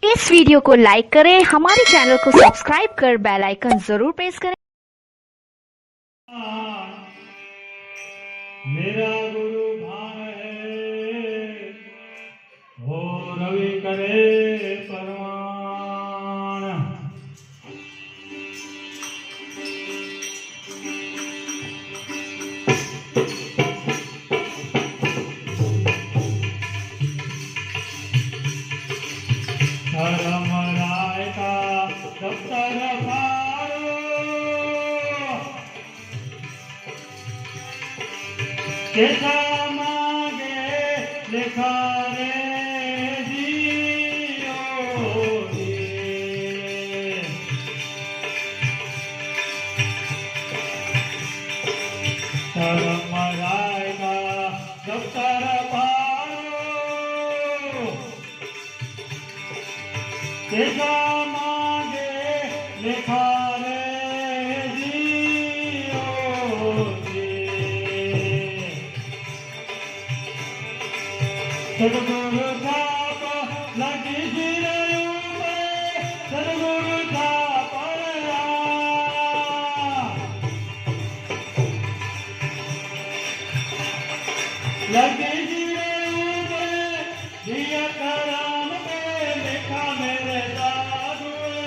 इस वीडियो को लाइक करें, हमारे चैनल को सब्सक्राइब कर बेल आइकन जरूर प्रेस करें। मेरा गुरु भान है, हो रवि करे परवान। धर्म राय का दफ्तर फाड़ो, कैसा मांगे लिखा रे जियो रे। धर्म राय का दफ्तर फाड़ो, कैसा मांगे लिखा रे जियो रे। सदगुरु थाप लगी जिरयू पे, सदगुरु थाप लगी जिरयू पे, दिया कराम पे लिखा मेरे साधुए।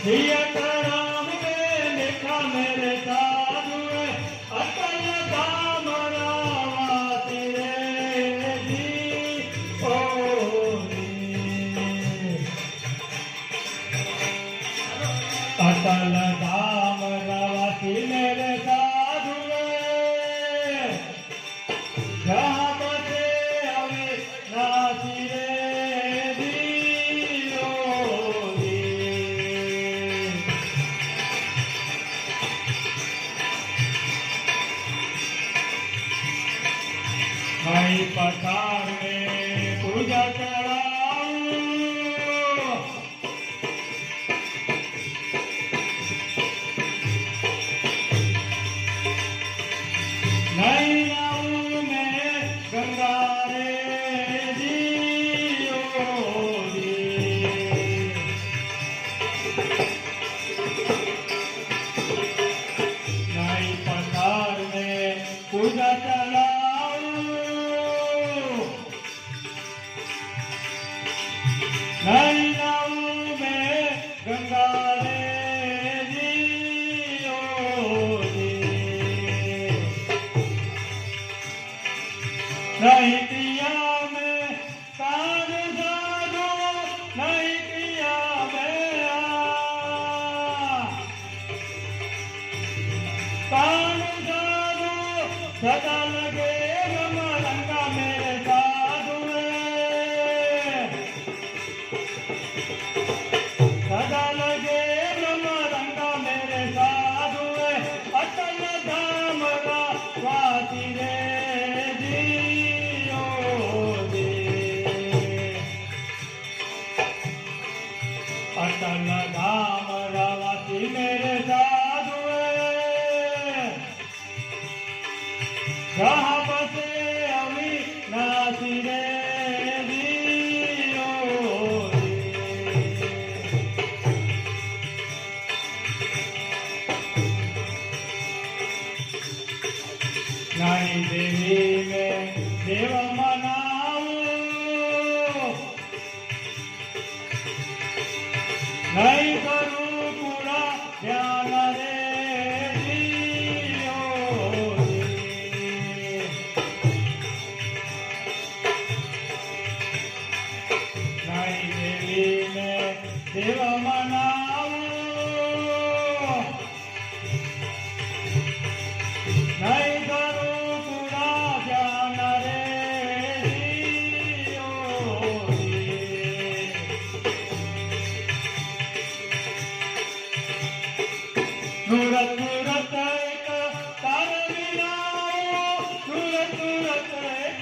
दिया कराम पे लिखा मेरे साधुए, अटल धाम रावा तेरे जी ओ रे। अटल धाम रावा मेरे साधुए, जहाँ बसे अविनाशी रे जियो रे। मैं पठार में पूजा चढ़ाऊं, नहीं आऊं मैं गंगा रे जियो रे। नहीं पठार में पूजा चढ़ाऊं, नहीं आऊं मैं गंगा रे जियो रे। नहीं पिया मैं कान जादू, नहीं पिया मैं कान जादू, सदा लगे रंगा मेरे साधुए। सदा लगे रंगा मेरे साधुए, अटल धाम वासी रे जियो रे। अटल धाम वासी मेरे साधुए, जहाँ बसे अविनाशी रे जियो रे। नहीं देवी में देव मनाऊं, नहीं करूं पूरा ध्यान रे जियो रे। नहीं देवी में देव मनाऊं, नहीं करूं पूरा ध्यान रे जियो रे। सूरत सूरत एक तार मिलाओ, सूरत सूरत एक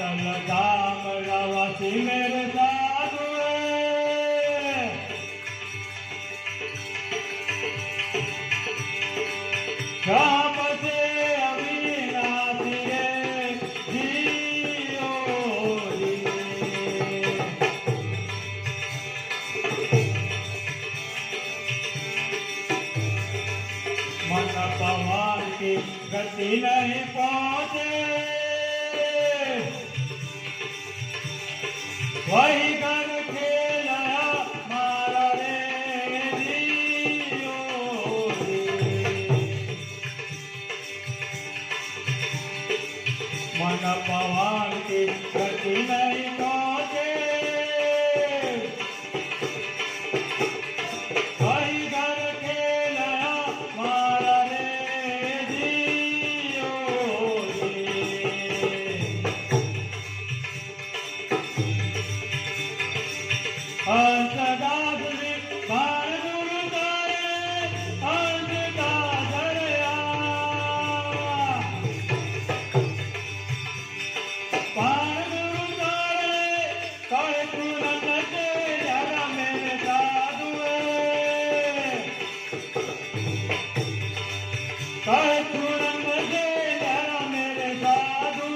अटल धाम रवासी मेरे साधु जहाँ बसे अविनाशी रे जियो रे। मन पवन की गति नहीं पहुँचे वही घर खेलया मारा रे जियो रे। मन पवन की गति नहीं पहुँचे वही घर खेलया मारा रे जियो रे। हंसदास ने बाण गुरु तारे हंस का धरया बाण गुरु तारे कहे तुरंत जरा मेरे साधु कहे तुरंत जरा मेरे साधु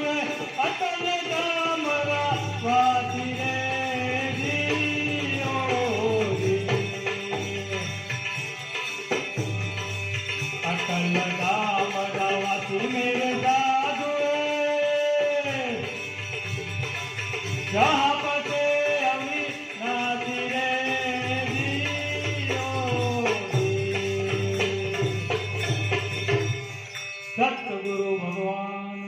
अटल धाम रवासी रे जियो रे। अटल धाम रवासी मेरे साधु जहाँ बसे अविनाशी रे जियो रे। सतगुरु भगवान